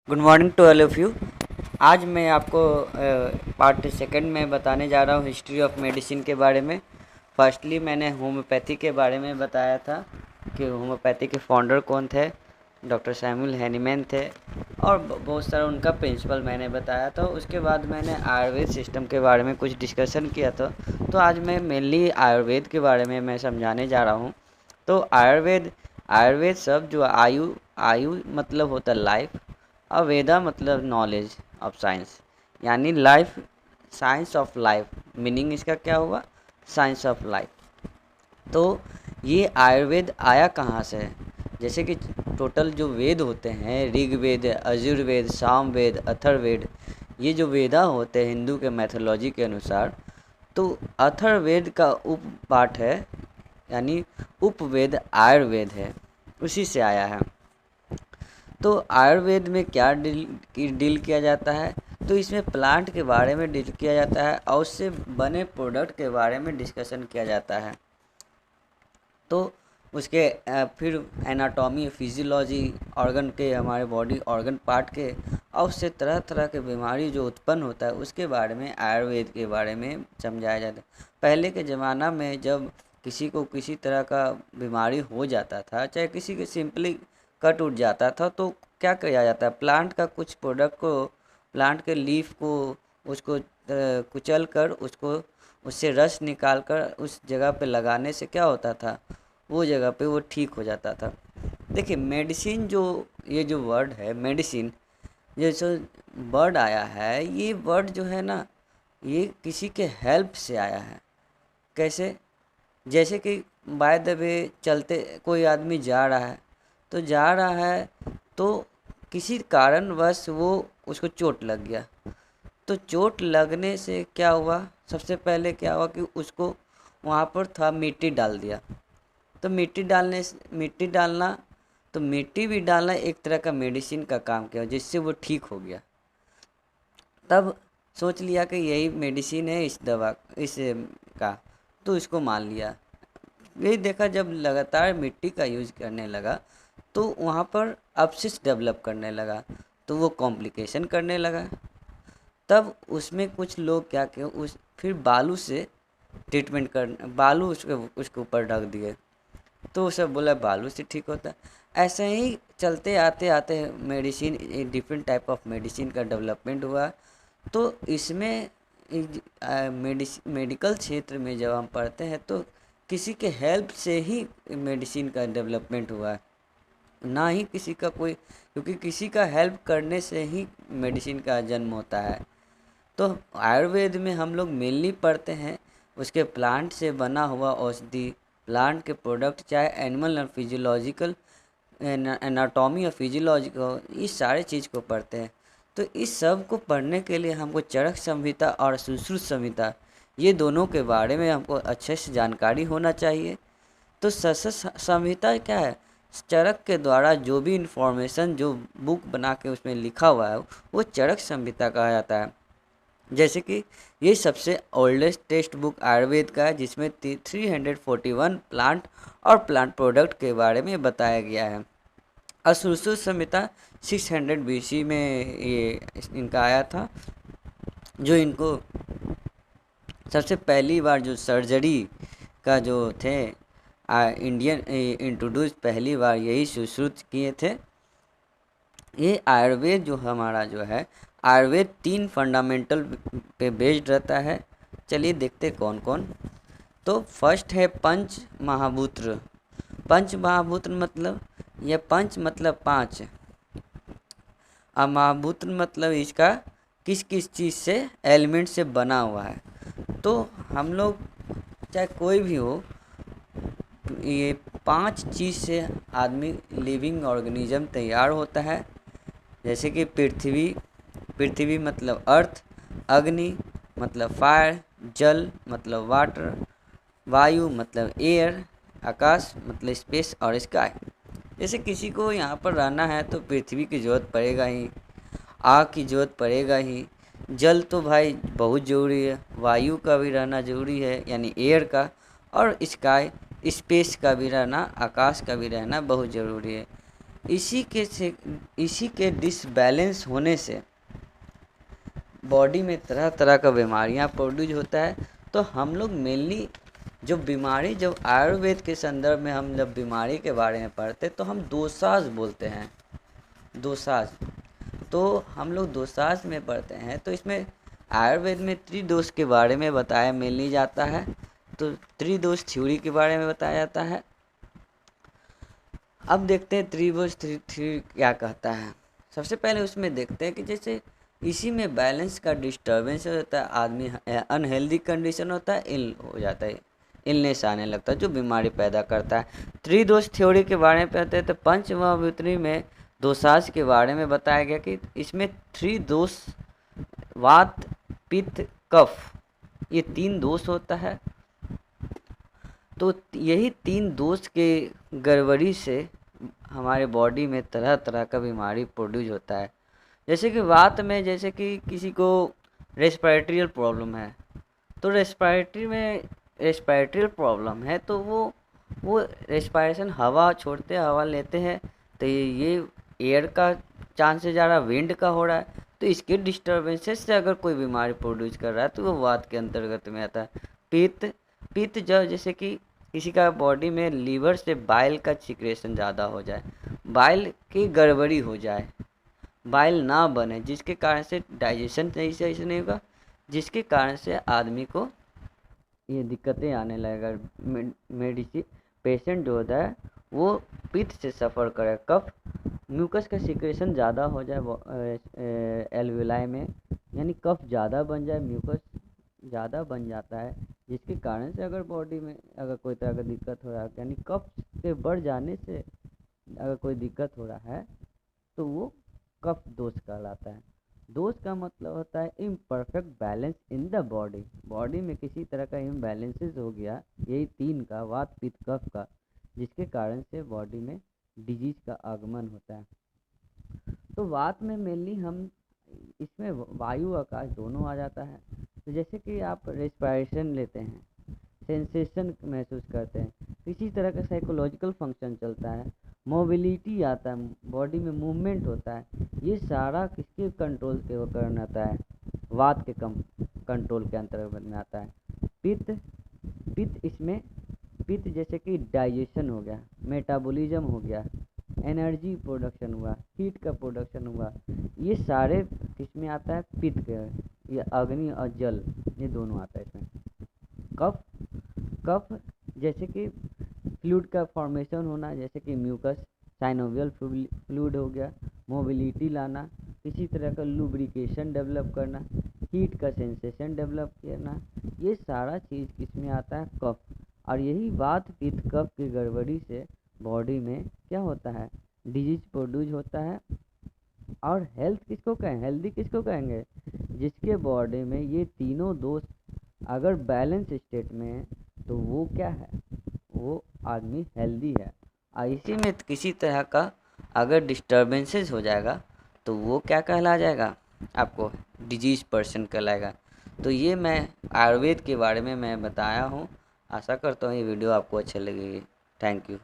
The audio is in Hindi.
Good morning to all of you. आज मैं आपको पार्ट सेकंड में बताने जा रहा हूँ हिस्ट्री ऑफ मेडिसिन के बारे में। फर्स्टली मैंने होम्योपैथी के बारे में बताया था कि होम्योपैथी के फाउंडर कौन थे, डॉक्टर सैमुअल हैनीमैन थे, और बहुत सारा उनका प्रिंसिपल मैंने बताया था। उसके बाद मैंने आयुर्वेद सिस्टम के बारे में कुछ डिस्कशन किया था। तो आज मैं मेनली आयुर्वेद के बारे में मैं समझाने जा रहा हूँ। तो आयुर्वेद आयुर्वेद शब्द जो आयु आयु मतलब होता है लाइफ, और वेदा मतलब नॉलेज ऑफ साइंस, यानी life, science of life. Meaning इसका क्या हुआ? Science of life. तो ये आयुर्वेद आया कहाँ से है? जैसे कि टोटल जो वेद होते हैं, ऋग्वेद, यजुर्वेद, सामवेद, अथर्ववेद, ये जो वेदा होते हैं हिंदू के मैथोलॉजी के अनुसार, तो अथर्ववेद का उप पाठ है, यानी उपवेद आयुर्वेद है, उसी से आया है। तो आयुर्वेद में क्या डील किया जाता है? तो इसमें प्लांट के बारे में डील किया जाता है और उससे बने प्रोडक्ट के बारे में डिस्कशन किया जाता है। तो उसके फिर एनाटॉमी, फिजियोलॉजी, ऑर्गन के, हमारे बॉडी ऑर्गन पार्ट के, और उससे तरह तरह के बीमारी जो उत्पन्न होता है उसके बारे में, आयुर्वेद के बारे में समझाया जाता है। पहले के ज़माना में जब किसी को किसी तरह का बीमारी हो जाता था, चाहे किसी के सिंपली कट उठ जाता था, तो क्या किया जाता है? प्लांट का कुछ प्रोडक्ट को, प्लांट के लीफ को, उसको कुचल कर, उसको उससे रस निकाल कर उस जगह पे लगाने से क्या होता था? वो जगह पे वो ठीक हो जाता था। देखिए मेडिसिन, जो ये जो वर्ड है मेडिसिन, ये जो वर्ड आया है, ये वर्ड जो है ना, ये किसी के हेल्प से आया है। कैसे? जैसे कि बाय द वे चलते कोई आदमी जा रहा है, तो जा रहा है तो किसी कारणवश वो उसको चोट लग गया। तो चोट लगने से क्या हुआ? सबसे पहले क्या हुआ कि उसको वहाँ पर था मिट्टी डाल दिया। तो मिट्टी डालना, तो मिट्टी भी डालना एक तरह का मेडिसिन का काम किया, जिससे वो ठीक हो गया। तब सोच लिया कि यही मेडिसिन है इस दवा, इस का, तो इसको मान लिया। यही देखा, जब लगातार मिट्टी का यूज़ करने लगा तो वहाँ पर अपशिष्ट डेवलप करने लगा, तो वो कॉम्प्लिकेशन करने लगा। तब उसमें कुछ लोग क्या किए, उस फिर बालू से ट्रीटमेंट कर, बालू उसके ऊपर ढक दिए, तो उसे बोला बालू से ठीक होता है। ऐसे ही चलते आते आते medicine, different type of medicine का डेवलपमेंट हुआ। तो इसमें मेडिकल क्षेत्र में जब हम पढ़ते हैं तो किसी के हेल्प से ही मेडिसिन का डेवलपमेंट हुआ है, ना ही किसी का कोई, क्योंकि किसी का हेल्प करने से ही मेडिसिन का जन्म होता है। तो आयुर्वेद में हम लोग मेनली पढ़ते हैं उसके प्लांट से बना हुआ औषधि, प्लांट के प्रोडक्ट, चाहे एनिमल और फिजियोलॉजिकल, एनाटॉमी और फिजियोलॉजिकल, इस सारे चीज़ को पढ़ते हैं। तो इस सब को पढ़ने के लिए हमको चरक संहिता और सुश्रुत संहिता, ये दोनों के बारे में हमको अच्छे से जानकारी होना चाहिए। तो सुश्रुत संहिता क्या है? चरक के द्वारा जो भी इंफॉर्मेशन, जो बुक बना के उसमें लिखा हुआ है, वो चरक संहिता कहा जाता है। जैसे कि ये सबसे ओल्डेस्ट टेक्स्ट बुक आयुर्वेद का है, जिसमें 341 प्लांट और प्लांट प्रोडक्ट के बारे में बताया गया है। और सुश्रुत संहिता 600 BC में ये इनका आया था। जो इनको सबसे पहली बार जो सर्जरी का जो थे इंडियन इंट्रोड्यूस, पहली बार यही सुश्रुत किए थे। ये आयुर्वेद जो हमारा जो है, आयुर्वेद 3 फंडामेंटल पे बेस्ड रहता है। चलिए देखते कौन कौन। तो फर्स्ट है पंच महाभूत्र। पंच महाभूत्र मतलब, यह पंच मतलब 5, और महाभूत्र मतलब इसका किस किस चीज़ से, एलिमेंट से बना हुआ है। तो हम लोग चाहे कोई भी हो, ये 5 चीज़ से आदमी, लिविंग ऑर्गेनिज्म तैयार होता है। जैसे कि पृथ्वी, पृथ्वी मतलब अर्थ, अग्नि मतलब फायर, जल मतलब वाटर, वायु मतलब एयर, आकाश मतलब स्पेस और स्काई। जैसे किसी को यहाँ पर रहना है तो पृथ्वी की ज़रूरत पड़ेगा ही, आग की ज़रूरत पड़ेगा ही, जल तो भाई बहुत ज़रूरी है, वायु का भी रहना ज़रूरी है यानी एयर का, और स्काई, स्पेस का भी रहना, आकाश का भी रहना बहुत ज़रूरी है। इसी के डिसबैलेंस होने से बॉडी में तरह तरह का बीमारियां प्रोड्यूस होता है। तो हम लोग मेनली जब आयुर्वेद के संदर्भ में हम जब बीमारी के बारे में पढ़ते तो हम दोषाज बोलते हैं, दोषाज। तो हम लोग दोषाज में पढ़ते हैं, तो इसमें आयुर्वेद में त्रिदोष के बारे में बताया मेनली जाता है। तो त्रिदोष थ्योरी के बारे में बताया जाता है। अब देखते हैं त्रिदोष थ्योरी क्या कहता है। सबसे पहले उसमें देखते हैं कि जैसे इसी में बैलेंस का डिस्टर्बेंस हो जाता है, आदमी अनहेल्दी कंडीशन होता है, इल हो जाता है, इलनेस आने लगता है जो बीमारी पैदा करता है। त्रिदोष थ्योरी के बारे में पढ़ते हैं तो पंच महाभूतरी में दोषाज के बारे में बताया गया कि इसमें 3 दोष, वात पित्त कफ, ये 3 दोष होता है। तो यही 3 दोष के गड़बड़ी से हमारे बॉडी में तरह तरह का बीमारी प्रोड्यूस होता है। जैसे कि वात में, जैसे कि किसी को रेस्पिरेटरी प्रॉब्लम है, तो रेस्पिरेटरी प्रॉब्लम है तो वो रेस्पिरेशन हवा छोड़ते हैं, हवा लेते हैं, तो ये एयर का चांसेस ज़्यादा विंड का हो रहा है। तो इसके डिस्टर्बेंसेस से अगर कोई बीमारी प्रोड्यूस कर रहा है तो वो वात के अंतर्गत में आता है। पित्त जब जैसे कि किसी का बॉडी में लीवर से बाइल का सिक्रेशन ज़्यादा हो जाए, बाइल की गड़बड़ी हो जाए, बाइल ना बने, जिसके कारण से डाइजेशन सही से नहीं होगा, जिसके कारण से आदमी को ये दिक्कतें आने लगेगा। मेडिसिन पेशेंट जो होता है वो पित्त से सफ़र करे, कफ म्यूकस का सिक्रेशन ज़्यादा हो जाए एल्वेलाई में, यानी कफ ज़्यादा बन जाए, म्यूकस ज़्यादा बन जाता है, जिसके कारण से अगर बॉडी में अगर कोई तरह का दिक्कत हो रहा है, यानी कफ के बढ़ जाने से अगर कोई दिक्कत हो रहा है तो वो कफ दोष कहलाता है। दोष का मतलब होता है imperfect balance in the body, body में किसी तरह का इम्बैलेंसेस हो गया, यही 3 का, वात पित्त कफ का, जिसके कारण से बॉडी में डिजीज का आगमन होता है। तो वात में मेनली हम इसमें वायु आकाश दोनों आ जाता है। तो जैसे कि आप रेस्पिरेशन लेते हैं, सेंसेशन महसूस करते हैं, किसी तरह का साइकोलॉजिकल फंक्शन चलता है, मोबिलिटी आता है, बॉडी में मूवमेंट होता है, ये सारा किसके कंट्रोल के करना आता है, वात के कंट्रोल के अंतर्गत में आता है। पित्त जैसे कि डाइजेशन हो गया, मेटाबॉलिज्म हो गया, एनर्जी प्रोडक्शन हुआ, हीट का प्रोडक्शन हुआ, ये सारे किसमें आता है, पित्त के, ये अग्नि और जल, ये दोनों आता है इसमें। कफ जैसे कि फ्लूइड का फॉर्मेशन होना, जैसे कि म्यूकस, साइनोवियल फ्लूइड हो गया, मोबिलिटी लाना, किसी तरह का लुब्रिकेशन डेवलप करना, हीट का सेंसेशन डेवलप करना, ये सारा चीज़ किसमें आता है, कफ। और यही वात पित्त कफ की गड़बड़ी से बॉडी में क्या होता है, डिजीज प्रोड्यूस होता है। और हेल्थ किसको कहें, हेल्दी किसको कहेंगे, जिसके बॉडी में ये तीनों दोष अगर बैलेंस स्टेट में है तो वो क्या है, वो आदमी हेल्दी है। और इसी में किसी तरह का अगर डिस्टर्बेंसेस हो जाएगा तो वो क्या कहला जाएगा, आपको डिजीज पर्सन कहलाएगा। तो ये मैं आयुर्वेद के बारे में मैं बताया हूँ। आशा करता हूँ ये वीडियो आपको अच्छी लगेगी। Thank you.